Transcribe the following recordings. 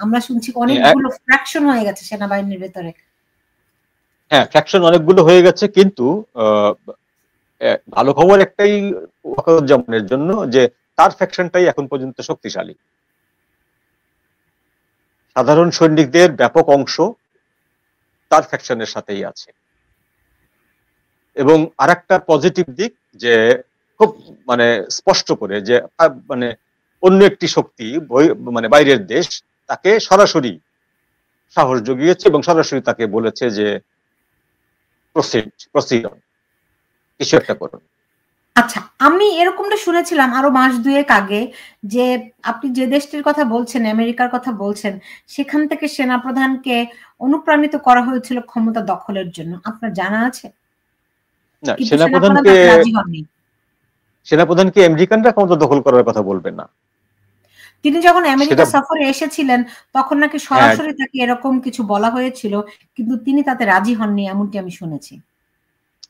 আমরা শুনছি অনেকগুলো ফ্র্যাকশন হয়ে গেছে সেনাবাহিনীর ভেতরে। হ্যাঁ, ফ্র্যাকশন অনেকগুলো হয়ে গেছে, কিন্তু ভালো খবর একটাই ওয়াকারুজ্জামানের জন্য, যে তার ফ্যাকশনটাই এখন পর্যন্ত শক্তিশালী। সাধারণ সৈনিকদের ব্যাপক অংশ তার ফ্যাকশনের সাথেই আছে। এবং আরেকটা পজিটিভ দিক, যে খুব মানে স্পষ্ট করে যে মানে অন্য একটি শক্তি, মানে বাইরের দেশ, তাকে সরাসরি সাহস জুগিয়েছে এবং সরাসরি তাকে বলেছে যে প্রসিড কিছু একটা করুন। আচ্ছা, আমি এরকমটা শুনেছিলাম আরো মাস দুয়েক আগে, যে আপনি যে দেশটির কথা বলছেন, আমেরিকার কথা বলছেন, সেখান থেকে সেনাপ্রধানকে অনুপ্রাণিত করা হয়েছিল ক্ষমতা দখলের জন্য। আপনার জানা আছে? না, কিন্তু সেনাপ্রধান তাতে রাজি হননি। সেনাপ্রধানকে আমেরিকানরা ক্ষমতা দখল করার কথা বলবে না। তিনি যখন আমেরিকা সফরে এসেছিলেন তখন নাকি সরাসরি তাকে এরকম কিছু বলা হয়েছিল, কিন্তু তিনি তাতে রাজি হননি, এমনটি আমি শুনেছি।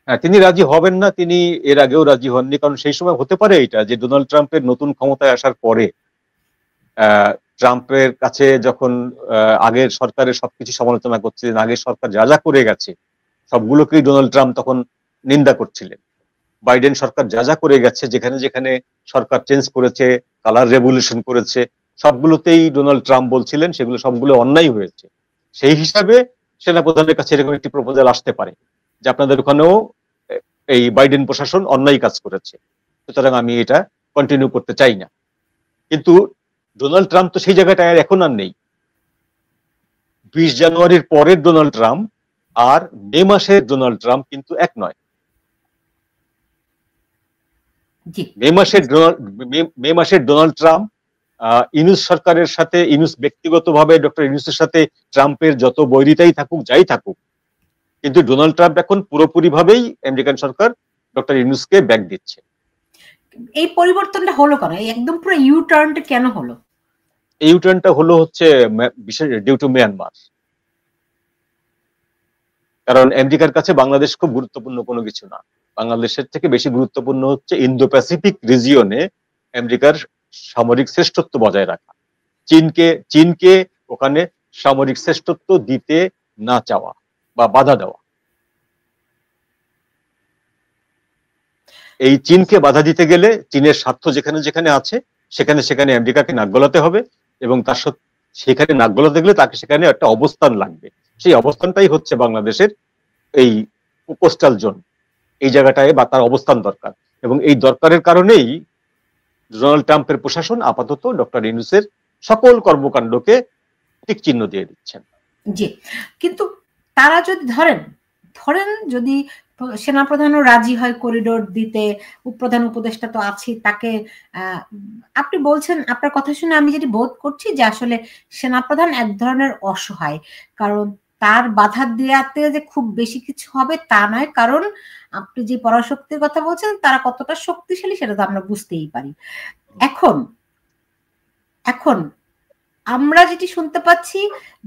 হ্যাঁ, তিনি রাজি হবেন না, তিনি এর আগেও রাজি হননি। কারণ সেই সময় হতে পারে এটা যে ডোনাল্ড ট্রাম্পের নতুন ক্ষমতায় আসার পরে ট্রাম্পের কাছে যখন আগের সরকারের সবকিছু সমালোচনা করছিলেন, আগের সরকার যা যা করে গেছে সবগুলোকেই ডোনাল্ড ট্রাম্প তখন নিন্দা করছিলেন। বাইডেন সরকার যা যা করে গেছে, যেখানে যেখানে সরকার চেঞ্জ করেছে, কালার রেভলিউশন করেছে, সবগুলোতেই ডোনাল্ড ট্রাম্প বলছিলেন সেগুলো সবগুলো অন্যায় হয়েছে। সেই হিসাবে সেনাপ্রধানের কাছে এরকম একটি প্রপোজাল আসতে পারে যে আপনাদের ওখানেও এই বাইডেন প্রশাসন অন্যায় কাজ করেছে, সুতরাং আমি এটা কন্টিনিউ করতে চাই না। কিন্তু ডোনাল্ড ট্রাম্প তো সেই জায়গাটায় এখন আর নেই। 20 জানুয়ারির পরের ডোনাল্ড ট্রাম্প আর মে মাসের ডোনাল্ড ট্রাম্প কিন্তু এক নয়। মে মাসের ডোনাল্ড ট্রাম্প ইউনুস সরকারের সাথে, ইউনুস ব্যক্তিগতভাবে ডক্টর ইউনুসের সাথে ট্রাম্পের যত বৈরিতাই থাকুক, যাই থাকুক, কিন্তু ডোনাল্ড ট্রাম্প এখন পুরোপুরি ভাবেই আমেরিকান সরকার ডক্টর ইউনুসকে ব্যাক দিচ্ছে। এই পরিবর্তনটা হলো কেন? একদম পুরো ইউ টার্নটা কেন হলো? এই ইউ টার্নটা হলো হচ্ছে বিশেষ ডিউ টু মিয়ানমার। কারণ আমেরিকার কাছে বাংলাদেশ খুব গুরুত্বপূর্ণ কোনো কিছু না। বাংলাদেশের থেকে বেশি গুরুত্বপূর্ণ হচ্ছে ইন্দো প্যাসিফিক রিজিয়নে আমেরিকার সামরিক শ্রেষ্ঠত্ব বজায় রাখা। চীনকে ওখানে সামরিক শ্রেষ্ঠত্ব দিতে না চাওয়া বা বাধা দেওয়া। এই চীনকে বাধা দিতে গেলে চীনের স্বার্থ যেখানে যেখানে আছে সেখানে সেখানে আমেরিকাকে নাক গলাতে হবে, এবং তার সেখানে নাক গলাতে গেলে তাকে সেখানে একটা অবস্থান লাগবে। সেই অবস্থানটাই হচ্ছে বাংলাদেশের এই কোস্টাল জোন, এই জায়গাটায় বা তার অবস্থান দরকার। এবং এই দরকারের কারণেই ডোনাল্ড ট্রাম্পের প্রশাসন আপাতত ডক্টর ইউনূসের সকল কর্মকাণ্ডকে টিক চিহ্ন দিয়ে দিচ্ছেন। জি, কিন্তু তারা যদি ধরেন যদি সেনাপ্রধানও রাজি হয় করিডোর দিতে, প্রধান উপদেষ্টা তো আছে, তাকে আপনি বলছেন, আপনার কথা শুনে আমি যেটি বোধ করছি যে আসলে সেনাপ্রধান এক ধরনের অসহায়, কারণ তার বাধা দেওয়াতে যে খুব বেশি কিছু হবে তা নয়, কারণ আপনি যে পরাশক্তির কথা বলছেন তারা কতটা শক্তিশালী সেটা তো আমরা বুঝতেই পারি। এখন আমরা যেটি শুনতে পাচ্ছি,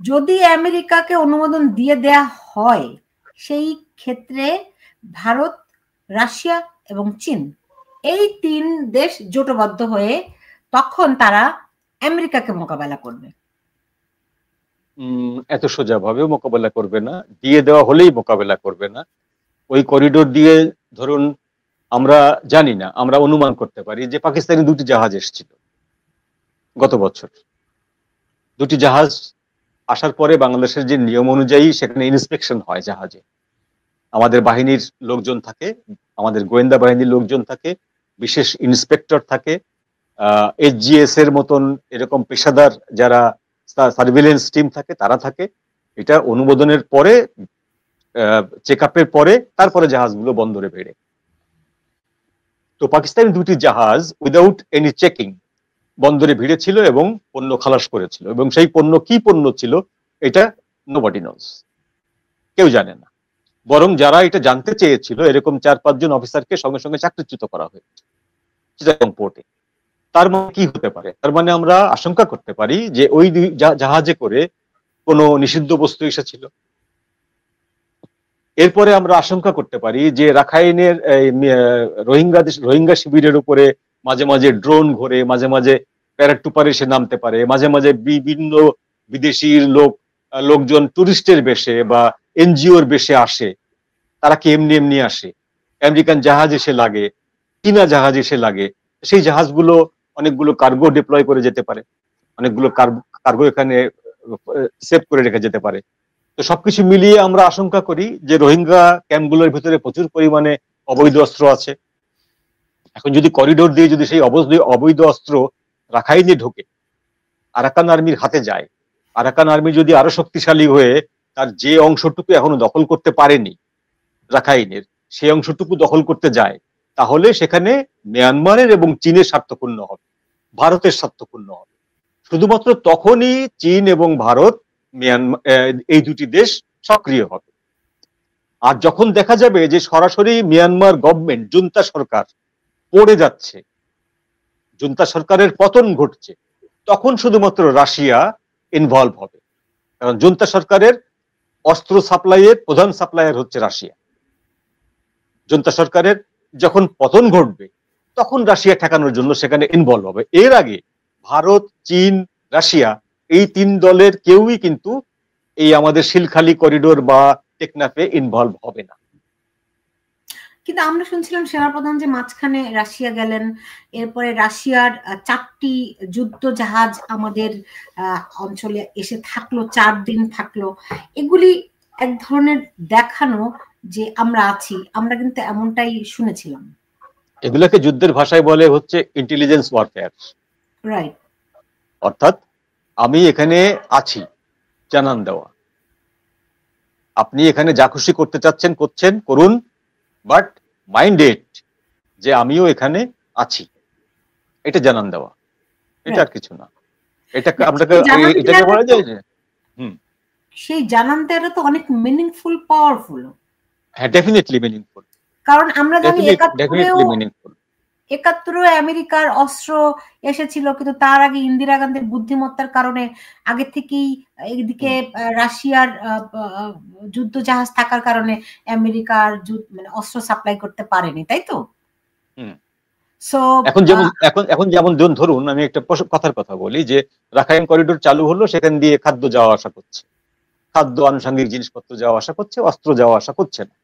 যদি আমেরিকাকে অনুমোদন দিয়ে দেয়া হয়, সেই ক্ষেত্রে ভারত, রাশিয়া এবং চীন, এই 3 দেশ জোটবদ্ধ হয়ে তখন তারা আমেরিকাকে মোকাবেলা করবে। এত সোজা ভাবে মোকাবেলা করবে না, দিয়ে দেওয়া হলেই মোকাবেলা করবে না। ওই করিডোর দিয়ে ধরুন, আমরা জানি না, আমরা অনুমান করতে পারি যে পাকিস্তানি 2টি জাহাজ এসেছিল গত বছর। 2টি জাহাজ আসার পরে বাংলাদেশের যে নিয়ম অনুযায়ী সেখানে ইন্সপেকশন হয় জাহাজে, আমাদের বাহিনীর লোকজন থাকে, আমাদের গোয়েন্দা বাহিনীর লোকজন থাকে, বিশেষ ইন্সপেক্টর থাকে, SGS এর মতন এরকম পেশাদার যারা সার্ভিলেন্স টিম থাকে তারা থাকে। এটা অনুমোদনের পরে, চেক আপের পরে তারপরে জাহাজগুলো বন্দরে বেড়ে। তো পাকিস্তানি 2টি জাহাজ উইদাউট এনি চেকিং বন্দরে ভিড়েছিল এবং পণ্য খালাস করেছিল, এবং সেই পণ্য কি পণ্য ছিল এটা নোবডি নোজ, কেউ জানে না। বরং যারা এটা জানতে চেয়েছিল এরকম 4-5 জন অফিসারকে সঙ্গে সঙ্গে চাকরিচ্যুত করা হয়েছে চিটাগং পোর্টে। তার মানে কি হতে পারে? তার মানে আমরা আশঙ্কা করতে পারি যে ওই জাহাজে করে কোনো নিষিদ্ধ বস্তু এসেছিল। এরপরে আমরা আশঙ্কা করতে পারি যে রাখাইনের রোহিঙ্গা শিবিরের উপরে মাঝে মাঝে ড্রোন ঘোরে, মাঝে মাঝে প্যারাটুপার এসে নামতে পারে, মাঝে মাঝে বিভিন্ন বিদেশি লোকজন টুরিস্টের বেশে বা এনজিওর বেশে আসে, তারা কি এমনি এমনি আসে? আমেরিকান জাহাজ এসে লাগে, চীনা জাহাজ এসে লাগে, সেই জাহাজগুলো অনেকগুলো কার্গো ডিপ্লয় করে যেতে পারে, অনেকগুলো কার্গো এখানে সেভ করে রেখে যেতে পারে। তো সবকিছু মিলিয়ে আমরা আশঙ্কা করি যে রোহিঙ্গা ক্যাম্পগুলোর ভিতরে প্রচুর পরিমাণে অবৈধ অস্ত্র আছে। এখন যদি করিডোর দিয়ে যদি সেই অবৈধ অস্ত্র রাখাইনে ঢোকে, আরাকান আর্মির হাতে যায়, আরাকান আর্মি যদি আরো শক্তিশালী হয়ে তার যে অংশটুকু এখনো দখল করতে পারেনি রাখাইনের, সেই অংশটুকু দখল করতে যায়, তাহলে সেখানে মিয়ানমারের এবং চীনের স্বার্থপূর্ণ হবে, ভারতের স্বার্থপূর্ণ হবে। শুধুমাত্র তখনই চীন এবং ভারত এই দুটি দেশ সক্রিয় হবে। আর যখন দেখা যাবে যে সরাসরি মিয়ানমার গভর্নমেন্ট, জুন্তা সরকার পড়ে যাচ্ছে, জুন্তা সরকারের পতন ঘটছে, তখন শুধুমাত্র রাশিয়া ইনভলভ হবে। কারণ জুন্তা সরকারের অস্ত্র সাপ্লাইয়ের প্রধান সাপ্লায়ার হচ্ছে রাশিয়া। জুন্তা সরকারের যখন পতন ঘটবে, তখন রাশিয়া ঠেকানোর জন্য সেখানে ইনভলভ হবে। এর আগে ভারত, চীন, রাশিয়া এই তিন দলের কেউই কিন্তু এই আমাদের শিলখালি করিডোর বা টেকনাফে ইনভলভ হবে না। কিন্তু আমরা শুনছিলাম সেনাপ্রধান যে মাঝখানে রাশিয়া গেলেন, এরপরে রাশিয়ার 4টি যুদ্ধ জাহাজ আমাদের অঞ্চলে এসে থাকলো, 4 দিন থাকলো। এগুলি এক ধরনের দেখানো যে আমরা আছি, আমরা কিন্তু এমনটাই শুনেছিলাম। এগুলাকে যুদ্ধের ভাষায় বলে হচ্ছে ইন্টেলিজেন্স ওয়ারফেয়ার। রাইট। অর্থাৎ আমি এখানে আছি জানান দেওয়া, আপনি এখানে যা খুশি করতে চাচ্ছেন করছেন, করুন, বাট মাইন্ডেড যে আমিও এখানে আছি, এটা জানান দেওয়া, এটা আর কিছু না। এটা আপনাকে এটাকে বলা যায় যে সেই জানান দেওয়াটা তো অনেক মিনিংফুল, পাওয়ারফুল। হ্যাঁ, ডেফিনেটলি মিনিংফুল। কারণ আমরা জানি 71 আমেরিকার অস্ত্র এসেছিল, কিন্তু তার আগে ইন্দিরা গান্ধীর বুদ্ধিমত্তার কারণে আগে থেকেই এদিকে রাশিয়ার যুদ্ধ জাহাজ থাকার কারণে আমেরিকার মানে অস্ত্র সাপ্লাই করতে পারেনি, তাই তো? এখন যেমন ধরুন আমি একটা কথার কথা বলি যে রাখাইন করিডোর চালু হলো, সেখান দিয়ে খাদ্য যাওয়া আসা করছে, খাদ্য আনুষঙ্গিক জিনিসপত্র যাওয়া আসা করছে, অস্ত্র যাওয়া আসা করছে না,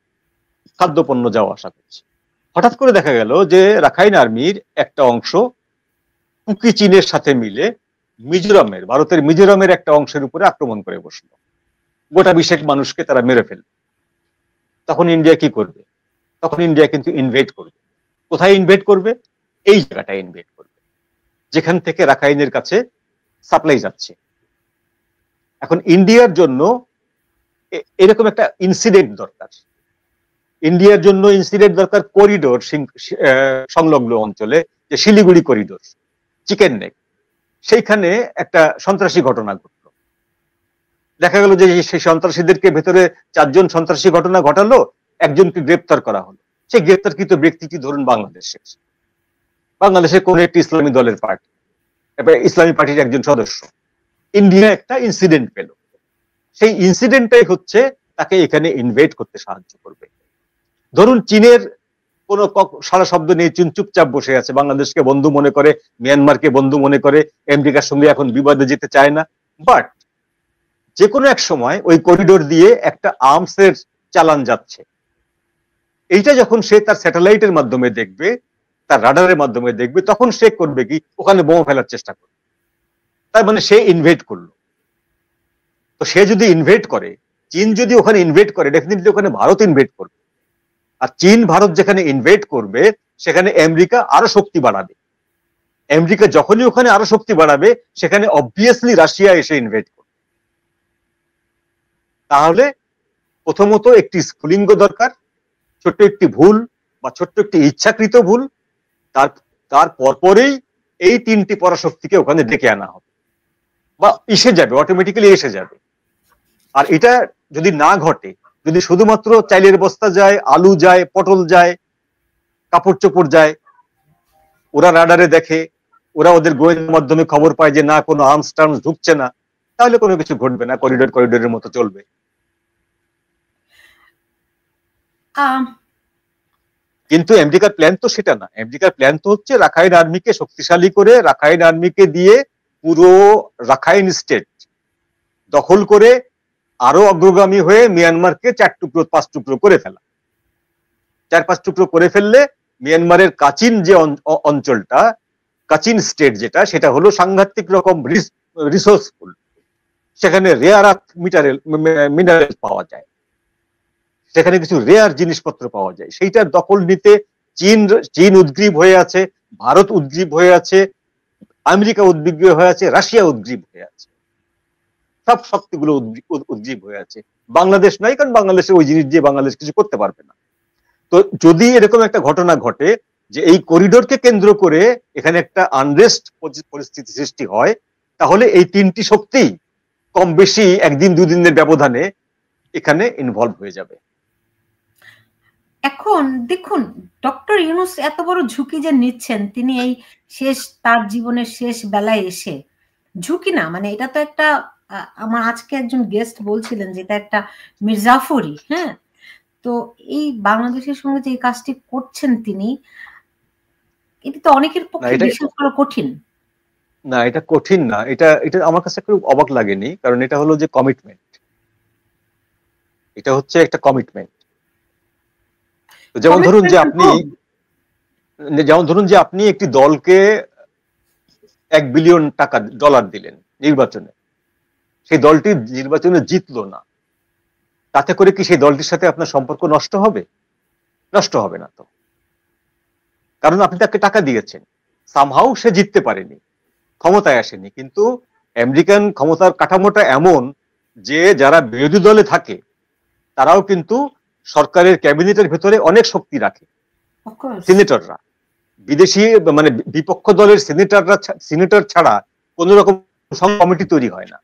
খাদ্যপণ্য যাওয়া আসা করছে। হঠাৎ করে দেখা গেল যে রাখাইন আর্মির একটা অংশ কুকি চীনের সাথে মিলে মিজোরামের, ভারতের মিজোরামের একটা অংশের উপরে আক্রমণ করে বসলো, গোটা 20 মানুষকে তারা মেরে ফেলল। তখন ইন্ডিয়া কি করবে? তখন ইন্ডিয়া কিন্তু ইনভেড করবে। কোথায় ইনভেড করবে? এই জায়গাটায় ইনভেড করবে যেখান থেকে রাখাইনের কাছে সাপ্লাই যাচ্ছে। এখন ইন্ডিয়ার জন্য এরকম একটা ইনসিডেন্ট দরকার, ইন্ডিয়ার জন্য ইনসিডেন্ট দরকার করিডোর সংলগ্ন অঞ্চলে, যে শিলিগুড়ি করিডোর, চিকেন নেক, সেইখানে একটা সন্ত্রাসী ঘটনা ঘটলো। দেখা গেল যে সেই সন্ত্রাসীদেরকে ভেতরে 4 জন সন্ত্রাসী ঘটনা ঘটালো, একজনকে গ্রেপ্তার করা হলো। সেই গ্রেপ্তারকৃত ব্যক্তিটি ধরুন বাংলাদেশের কোন একটি ইসলামী দলের পার্টি, ইসলামী পার্টির একজন সদস্য। ইন্ডিয়া একটা ইনসিডেন্ট পেল, সেই ইনসিডেন্টটাই হচ্ছে তাকে এখানে ইনভেট করতে সাহায্য করবে। ধরুন চীনের কোন সারা শব্দ নেই, চীন চুপচাপ বসে আছে, বাংলাদেশকে বন্ধু মনে করে, মিয়ানমারকে বন্ধু মনে করে, আমেরিকার সঙ্গে এখন বিবাদে যেতে চায় না, বাট যে কোনো এক সময় ওই করিডোর দিয়ে একটা আর্মসের চালান যাচ্ছে, এইটা যখন সে তার স্যাটেলাইটের মাধ্যমে দেখবে, তার রাডারের মাধ্যমে দেখবে, তখন সে করবে কি? ওখানে বোমা ফেলার চেষ্টা করবে। তার মানে সে ইনভেট করলো। তো সে যদি ইনভেট করে, চীন যদি ওখানে ইনভেট করে, ডেফিনেটলি ওখানে ভারত ইনভেট করবে। আর চীন ভারত যেখানে ইনভেট করবে, সেখানে আমেরিকা আরো শক্তি বাড়াবে। আমেরিকা যখনই ওখানে আরো শক্তি বাড়াবে, সেখানে অবভিয়াসলি রাশিয়া এসে ইনভেট করবে। তাহলে প্রথমত একটি স্ফুলিঙ্গ দরকার, ছোট্ট একটি ভুল বা ছোট্ট একটি ইচ্ছাকৃত ভুল, তার পরপরেই এই 3টি পরাশক্তিকে ওখানে ডেকে আনা হবে বা এসে যাবে, অটোমেটিক্যালি এসে যাবে। আর এটা যদি না ঘটে, যদি শুধুমাত্র চাইলের বস্তা যায়, আলু যায়, পটল যায়, কাপড় চোপড় যায়, ওরা রাডারে দেখে, ওরা ওদের গোয়েন্দার মাধ্যমে খবর পায় যে না কোনো আর্মস টার্মস ঢুকছে না, তাহলে কোনো কিছু ঘটবে না, করিডোরের মতো চলবে। কিন্তু আমেরিকার প্ল্যান তো সেটা না। আমেরিকার প্ল্যান তো হচ্ছে রাখাইন আর্মিকে শক্তিশালী করে, রাখাইন আর্মিকে দিয়ে পুরো রাখাইন স্টেট দখল করে আরো অগ্রগামী হয়ে মিয়ানমারকে 4 টুকরো 5 টুকরো করে ফেলা। 4-5 টুকরো করে ফেললে মিয়ানমারের কাচিন যে অঞ্চলটা, কাচিন স্টেট যেটা, সেটা হলো সাংঘাতিক রকম রিসোর্সফুল। সেখানে রেয়ার আর্থ মিনারেল পাওয়া যায়, সেখানে কিছু রেয়ার জিনিসপত্র পাওয়া যায়। সেইটার দখল নিতে চীন উদ্গ্রীব হয়ে আছে, ভারত উদ্গ্রীব হয়ে আছে, আমেরিকা উদ্বিগ্ন হয়ে আছে, রাশিয়া উদ্গ্রীব হয়ে আছে, সব শক্তিগুলো উদ্গ্রীব হয়ে আছে। বাংলাদেশ নাই, কারণ বাংলাদেশে ওই জিনিস দিয়ে বাংলাদেশ কিছু করতে পারবে না। তো যদি এরকম একটা ঘটনা ঘটে যে এই করিডোরকে কেন্দ্র করে এখানে একটা আনরেস্ট পরিস্থিতি সৃষ্টি হয়, তাহলে এই তিনটি শক্তি কম বেশি একদিন দুদিনের ব্যবধানে এখানে ইনভলভ হয়ে যাবে। এখন দেখুন, ডক্টর ইউনূস এত বড় ঝুঁকি যে নিচ্ছেন, তিনি এই তার জীবনের শেষ বেলায় এসে, ঝুঁকি না মানে এটা তো একটা, আমার আজকে একজন গেস্ট বলছিলেন যে এটা একটা মির্জাফরি, হ্যাঁ, তো এই বাংলাদেশের সঙ্গে যে এই কাজটি করছেন তিনি, এটা তো অনেকের পক্ষে বিশ্বাস করা কঠিন। না, এটা কঠিন না, এটা আমার কাছে খুব অবাক লাগেনি, কারণ এটা হলো যে কমিটমেন্ট, এটা হচ্ছে একটা কমিটমেন্ট। যেমন ধরুন যে আপনি একটি দলকে $1 বিলিয়ন দিলেন নির্বাচনে, সেই দলটি নির্বাচনে জিতলো না, তাতে করে কি সেই দলটির সাথে আপনার সম্পর্ক নষ্ট হবে? নষ্ট হবে না তো, কারণ আপনি তাকে টাকা দিয়েছেন। সামহাউ সে জিততে পারেনি, ক্ষমতায় আসেনি, কিন্তু আমেরিকান ক্ষমতার কাঠামোটা এমন যে যারা বিরোধী দলে থাকে তারাও কিন্তু সরকারের ক্যাবিনেটের ভেতরে অনেক শক্তি রাখে। সিনেটররা, বিদেশি মানে বিপক্ষ দলের সিনেটর ছাড়া কোন রকম কমিটি তৈরি হয় না।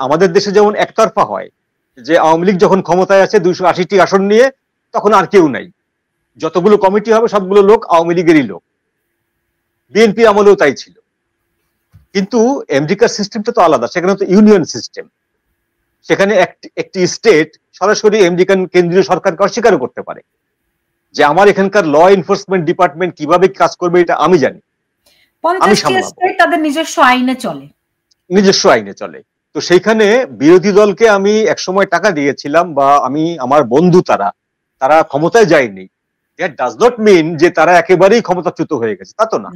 আমাদের দেশে যেমন একতরফা হয়, যে আওয়ামী লীগ যখন ক্ষমতায় আছে 280টি আসন নিয়ে, তখন আর কেউ নাই, যতগুলো কমিটি হবে সবগুলো লোক আওয়ামী লীগেরই লোক। বিএনপি আমলেও তাই ছিল। কিন্তু আমেরিকার সিস্টেমটা তো আলাদা, সেখানে তো ইউনিয়ন সিস্টেম। সেখানে একটি স্টেট সরাসরি আমেরিকান কেন্দ্রীয় সরকারকে অস্বীকার করতে পারে যে আমার এখানকার ল এনফোর্সমেন্ট ডিপার্টমেন্ট কিভাবে কাজ করবে এটা আমি জানি, আমি সামলাবো, তাদের নিজস্ব আইনে চলে। তো সেইখানে বিরোধী দলকে আমি একসময় টাকা দিয়েছিলাম, বা আমার বন্ধু তারা ক্ষমতায় যায়নি, দ্যাট ডাজ নট মিন যে তারা একেবারেই ক্ষমতাচ্যুত হয়ে গেছে, তা তো না।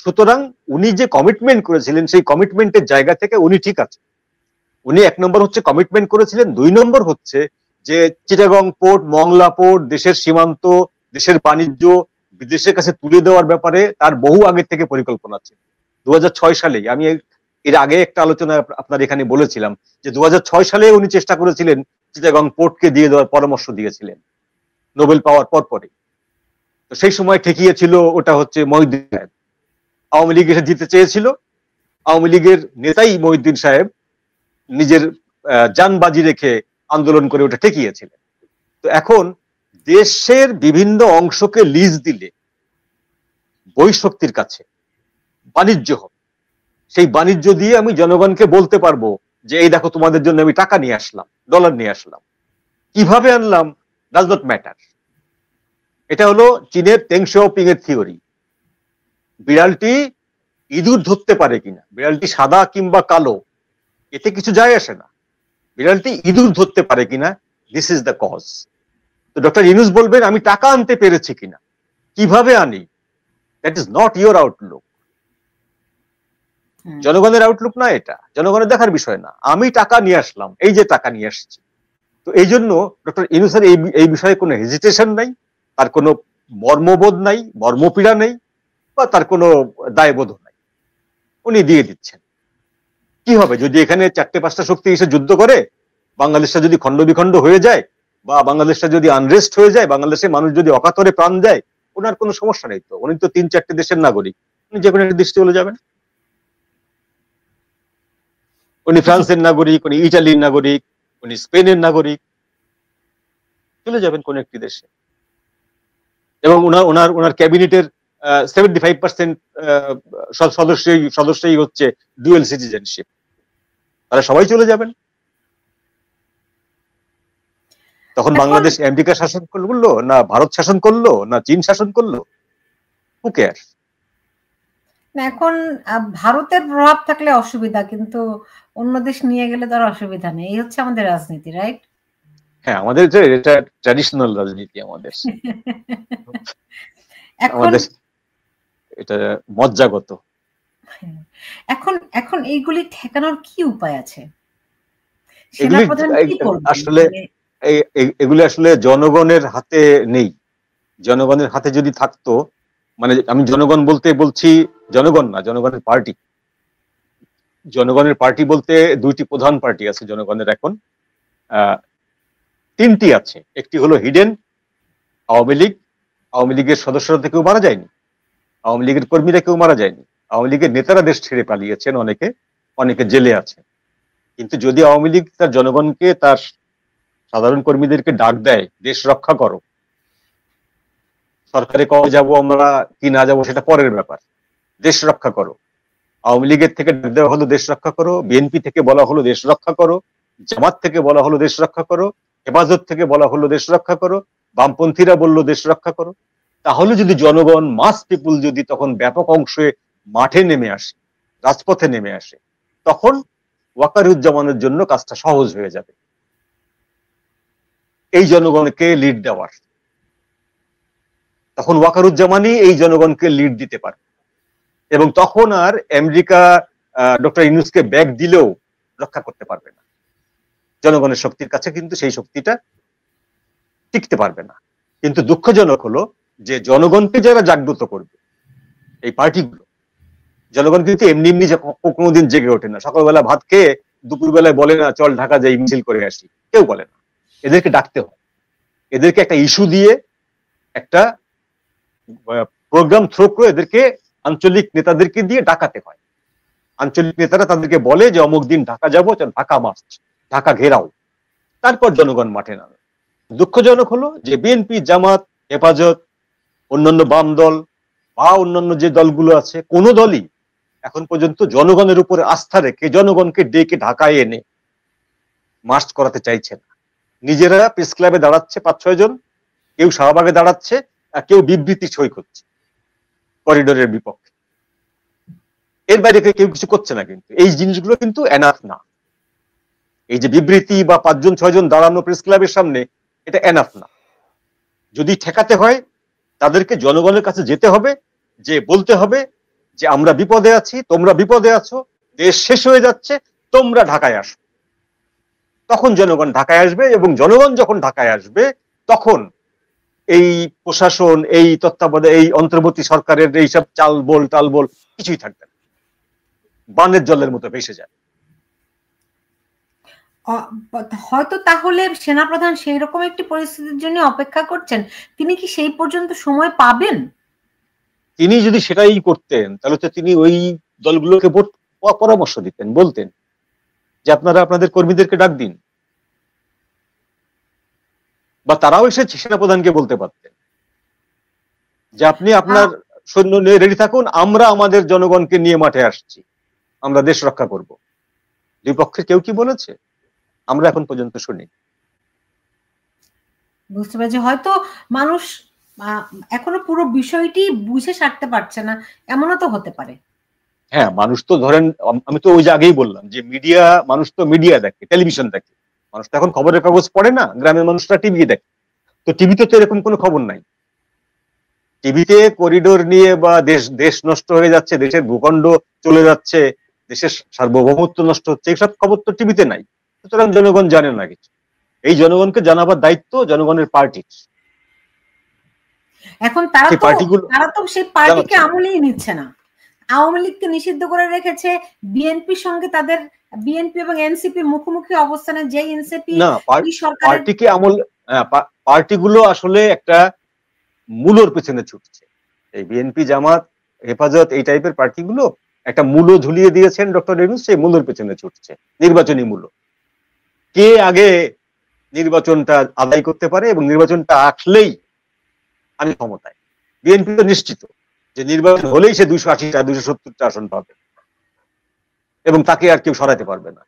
সুতরাং উনি যে কমিটমেন্ট করেছিলেন, সেই কমিটমেন্টের জায়গা থেকে উনি ঠিক আছে। উনি 1 নম্বর হচ্ছে কমিটমেন্ট করেছিলেন, 2 নম্বর হচ্ছে যে চিটাগং পোর্ট, মংলা পোর্ট, দেশের সীমান্ত, দেশের বাণিজ্য বিদেশের কাছে তুলে দেওয়ার ব্যাপারে তার বহু আগে থেকে পরিকল্পনা ছিল। 2006 সালেই, আমি এর আগে একটা আলোচনা আপনার এখানে বলেছিলাম যে 2006 সালে উনি চেষ্টা করেছিলেন চিটাগং পোর্টকে দিয়ে দেওয়ার পরামর্শ দিয়েছিলেন নোবেল পাওয়ার পরপরই। তো সেই সময় ঠেকিয়েছিল ওটা হচ্ছে মহিউদ্দিন সাহেব, আওয়ামী লীগ এসে জিতে চেয়েছিল, আওয়ামী লীগের নেতাই মহিউদ্দিন সাহেব নিজের জান বাজি রেখে আন্দোলন করে ওটা ঠেকিয়েছিলেন। তো এখন দেশের বিভিন্ন অংশকে লিজ দিলে বহিঃশক্তির কাছে বাণিজ্য হবে, সেই বাণিজ্য দিয়ে আমি জনগণকে বলতে পারবো যে এই দেখো তোমাদের জন্য আমি টাকা নিয়ে আসলাম, ডলার নিয়ে আসলাম। কিভাবে আনলাম ডাজ নট ম্যাটার। এটা হলো চীনের টেং শাওপিং এর থিওরি। বিড়ালটি ইঁদুর ধরতে পারে কিনা, বিড়ালটি সাদা কিংবা কালো, এতে কিছু যায় আসে না, বিড়ালটি ইঁদুর ধরতে পারে কিনা, দিস ইজ দ্য কজ। তো ডক্টর ইউনূস বলবেন আমি টাকা আনতে পেরেছি কিনা, কিভাবে আনি, that is not your Outlook. জনগণের আউটলুক না, এটা জনগণের দেখার বিষয় না। আমি টাকা নিয়ে আসলাম, এই যে টাকা নিয়ে আসছি। তো এই জন্য ডক্টর ইউনূসের এই বিষয়ে কোনো হেজিটেশন নাই, তার কোনো মর্মবোধ নাই, মর্মপীড়া নেই, বা তার কোনো দায়বোধ নাই, উনি দিয়ে দিচ্ছেন। কি হবে যদি এখানে 4-5টা শক্তি এসে যুদ্ধ করে, বাংলাদেশটা যদি খন্ড বিখণ্ড হয়ে যায়, বা বাংলাদেশটা যদি আনরেস্ট হয়ে যায়, বাংলাদেশের মানুষ যদি অকাতরে প্রাণ দেয়, ওনার কোনো সমস্যা নেই তো। উনি তো 3-4টে দেশের নাগরিক, উনি যে কোনো একটা দেশে চলে যাবেন। উনি ফ্রান্সের নাগরিক, উনি ইটালির নাগরিক, উনি স্পেনের নাগরিক, চলে যাবেন কোন একটি দেশে। এবং ওনার ক্যাবিনেটের 75% সদস্যই হচ্ছে ডুয়েল সিটিজেনশিপ, তারা সবাই চলে যাবেন। তখন বাংলাদেশ আমেরিকা শাসন করলো না, ভারত শাসন করলো না, চীন শাসন করলো, হু কেয়ার। এখন ভারতের প্রভাব থাকলে অসুবিধা, কিন্তু অন্য দেশ নিয়ে গেলে তো আর অসুবিধা নেই। এই হচ্ছে আমাদের রাজনীতি, রাইট? হ্যাঁ, আমাদের যে এটা ট্র্যাডিশনাল রাজনীতি আমাদের। এখন আমাদের এটা মজ্জাগত। এখন এখন এইগুলি ঠেকানোর কি উপায় আছে? এগুলি সেনাপ্রধান কি করবেন? আসলে এগুলি আসলে জনগণের হাতে নেই। জনগণের হাতে যদি থাকতো, মানে আমি জনগণ বলতে বলছি জনগণ না, জনগণের পার্টি। জনগণের পার্টি বলতে দুইটি প্রধান পার্টি আছে জনগণের এখন। তিনটি আছে। একটি হলো হিডেন আওয়ামী লীগ। আওয়ামী লীগের সদস্যরা কেউ মারা যায়নি, আওয়ামী লীগের কর্মীরা কেউ মারা যায়নি, আওয়ামী লীগের নেতারা দেশ ছেড়ে পালিয়েছেন, অনেকে অনেকে জেলে আছে। কিন্তু যদি আওয়ামী লীগ তার জনগণকে, তার সাধারণ কর্মীদেরকে ডাক দেয়, দেশ রক্ষা করো, সরকারে কবে যাব আমরা কি না যাব সেটা পরের ব্যাপার, দেশ রক্ষা করো। আওয়ামী লীগের থেকে ডাক দেওয়া হলো দেশ রক্ষা করো, বিএনপি থেকে বলা হলো দেশ রক্ষা করো, জামাত থেকে বলা হলো দেশ রক্ষা করো, হেফাজত থেকে বলা হলো দেশ রক্ষা করো, বামপন্থীরা বললো দেশ রক্ষা করো। তাহলে যদি জনগণ, মাস পিপুল যদি তখন ব্যাপক অংশে মাঠে নেমে আসে, রাজপথে নেমে আসে, তখন ওয়াকারুজ্জামানের জন্য কাজটা সহজ হয়ে যাবে, এই জনগণকে লিড দেওয়ার। তখন ওয়াকারুজ্জামানই এই জনগণকে লিড দিতে পারে, এবং তখন আর আমেরিকা ডক্টর ইউনূসকে ব্যাগ দিলেও রক্ষা করতে পারবে না। জনগণের শক্তির কাছে কিন্তু সেই শক্তিটা টিকতে পারবে না। কিন্তু দুঃখজনক হলো যে জনগণকে যারা জাগ্রত করবে, এই পার্টিগুলো, জনগণ কিন্তু এমনি এমনি কোনোদিন জেগে ওঠে না। সকালবেলা ভাত খেয়ে দুপুরবেলায় বলে না চল ঢাকা যাই মিছিল করে আসি, কেউ বলে না। এদেরকে ডাকতে হয়, এদেরকে একটা ইস্যু দিয়ে, একটা প্রোগ্রাম থ্রো করে এদেরকে আঞ্চলিক নেতাদেরকে দিয়ে ডাকাতে হয়। আঞ্চলিক নেতারা তাদেরকে বলে যে অমুক দিন ঢাকা যাবো, চল ঢাকা মার্চ, ঢাকা ঘেরাও, তারপর জনগণ মাঠে নামে। দুঃখজনক হলো যে বিএনপি, জামাত, হেফাজত, অন্যান্য বাম দল বা অন্যান্য যে দলগুলো আছে, কোন দলই এখন পর্যন্ত জনগণের উপরে আস্থা রেখে জনগণকে ডেকে ঢাকায় এনে মার্চ করাতে চাইছে না। নিজেরা প্রেস ক্লাবে দাঁড়াচ্ছে 5-6 জন, কেউ শাহবাগে দাঁড়াচ্ছে, আর কেউ বিবৃতি সই করছে করিডোরের বিপক্ষে। এর বাইরে কেউ কিছু করছে না। কিন্তু এই জিনিসগুলো কিন্তু এনাফ না। এই যে বিবৃতি বা 5-6 জন দাঁড়ানো প্রেস ক্লাবের সামনে, এটা এনাফ না। যদি ঠেকাতে হয় তাদেরকে জনগণের কাছে যেতে হবে, যে বলতে হবে যে আমরা বিপদে আছি, তোমরা বিপদে আছো, দেশ শেষ হয়ে যাচ্ছে, তোমরা ঢাকায় আসো। তখন জনগণ ঢাকায় আসবে, এবং জনগণ যখন ঢাকায় আসবে তখন এই প্রশাসন, এই তত্ত্বাবধায়ক, এই অন্তর্বর্তী সরকারের এইসব চালবোল টালবোল কিছুই থাকবে না, বানের জলের মতো ভেসে যায়। হয়তো তাহলে সেনাপ্রধান সেই রকম একটি পরিস্থিতির জন্য অপেক্ষা করছেন। তিনি কি সেই পর্যন্ত সময় পাবেন? তিনি যদি সেটাই করতেন তাহলে তো তিনি ওই দলগুলোকে পরামর্শ দিতেন, বলতেন যে আপনারা আপনাদের কর্মীদেরকে ডাক দিন, বা তারাও এসে সেনাপ্রধানকে বলতে পারতেন যে আপনি আপনার সৈন্য নিয়ে রেডি থাকুন, আমরা আমাদের জনগণকে নিয়ে মাঠে আসছি, আমরা দেশ রক্ষা করব। দুই পক্ষের কেউ কি বলেছে? আমরা এখন পর্যন্ত শুনি। বুঝতে পারছি, হয়তো মানুষ এখনো পুরো বিষয়টি বুঝে সারতে পারছে না, এমনও তো হতে পারে। হ্যাঁ, মানুষ তো ধরেন, আমি তো ওই যে আগেই বললাম যে মিডিয়া, মানুষ তো মিডিয়া দেখে, টেলিভিশন দেখে, মানুষ তো এখন খবরের কাগজ পড়ে না। গ্রামের মানুষরা টিভি দেখে, তো টিভিতে তো এরকম কোনো খবর নাই। টিভিতে করিডোর নিয়ে বা দেশ দেশ নষ্ট হয়ে যাচ্ছে, দেশের ভূখণ্ড চলে যাচ্ছে, দেশের সার্বভৌমত্ব নষ্ট হচ্ছে, এইসব খবর তো টিভিতে নাই। সুতরাং জনগণ জানে না কিছু। এই জনগণকে জানাবার দায়িত্ব জনগণের পার্টির। এখন তারা সেই তো পার্টিগুলো সেই পার্টিকে জানাচ্ছে না। আমলেই নিচ্ছে না। আওয়ামী লীগকে নিষিদ্ধ করে রেখেছে, বিএনপির সঙ্গে তাদের, বিএনপি এবং এনসিপি মুখোমুখি অবস্থানে, যে এনসিপি না, এই সরকারের পার্টিকে আমল, পার্টিগুলো আসলে একটা মূলর পেছনে ছুটছে। এই বিএনপি, জামাত, হেফাজত, এই টাইপের পার্টিগুলো একটা মূল্য ঝুলিয়ে দিয়েছেন ডক্টর ইউনূস, সেই মূল্যের পেছনে ছুটছে, নির্বাচনী মূল্য। কে আগে নির্বাচনটা আদায় করতে পারে, এবং নির্বাচনটা আসলেই আমি ক্ষমতায়। বিএনপি তো নিশ্চিত যে নির্বাচন হলেই সে 280টা 270টা আসন পাবে, এবং তাকে আর কেউ সরাতে পারবে না।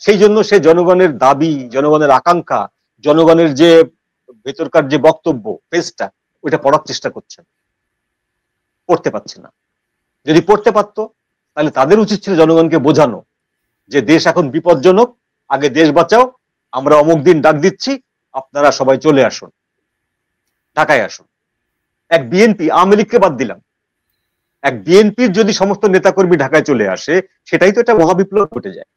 সেই জন্য সে জনগণের দাবি, জনগণের আকাঙ্ক্ষা, জনগণের যে ভেতরকার যে বক্তব্য, পেজটা, ওইটা পড়ার চেষ্টা করছেন, পড়তে পারছে না। যদি পড়তে পারতো তাহলে তাদের উচিত ছিল জনগণকে বোঝানো যে দেশ এখন বিপজ্জনক, আগে দেশ বাঁচাও, আমরা অমুক দিন ডাক দিচ্ছি, আপনারা সবাই চলে আসুন, ঢাকায় আসুন। এক বিএনপি, আওয়ামী লীগকে বাদ দিলাম, এক বিএনপির যদি সমস্ত নেতাকর্মী ঢাকায় চলে আসে, সেটাই তো একটা মহাবিপ্লব ঘটে যায়।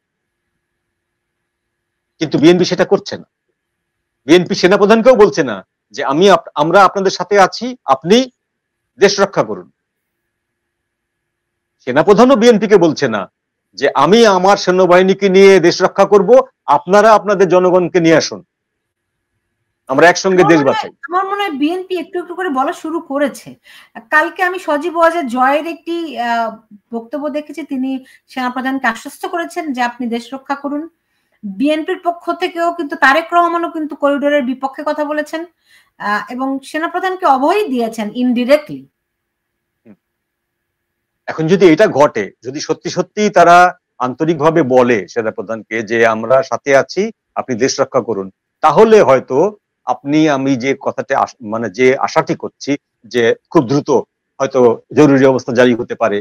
কিন্তু বিএনপি সেটা করছে না। বিএনপি সেনাপ্রধানকেও বলছে না যে আমরা আপনাদের সাথে আছি, আপনি দেশ রক্ষা করুন। সেনাপ্রধানও বিএনপিকে বলছে না যে আমি আমার সৈন্যবাহিনীকে নিয়ে দেশ রক্ষা করব, আপনারা আপনাদের জনগণকে নিয়ে আসুন, আমরা একসঙ্গে দেশ বাঁচাই। আমার মনে হয় বিএনপি একটু একটু করে বলা শুরু করেছে। কালকে আমি সজীব ওয়াজেদ জয়ের একটি বক্তব্য দেখেছি, তিনি সেনাপ্রধানকে আশ্বস্ত করেছেন যে আপনি দেশ রক্ষা করুন। বিএনপির পক্ষ থেকেও কিন্তু তারেক রহমানও কিন্তু করিডোরের বিপক্ষে কথা বলেছেন এবং সেনাপ্রধানকে অভয় দিয়েছেন ইনডিরেক্টলি। এখন যদি এটা ঘটে, যদি সত্যি সত্যি তারা আন্তরিকভাবে বলে সেনাপ্রধানকে যে আমরা সাথে আছি, আপনি দেশ রক্ষা করুন, তাহলে হয়তো আমি যে কথাটা মানে যে আশাটি করছি যে খুব দ্রুত হয়তো জরুরি অবস্থা জারি হতে পারে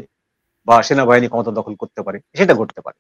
বা সেনাবাহিনী ক্ষমতা দখল করতে পারে, সেটা ঘটতে পারে।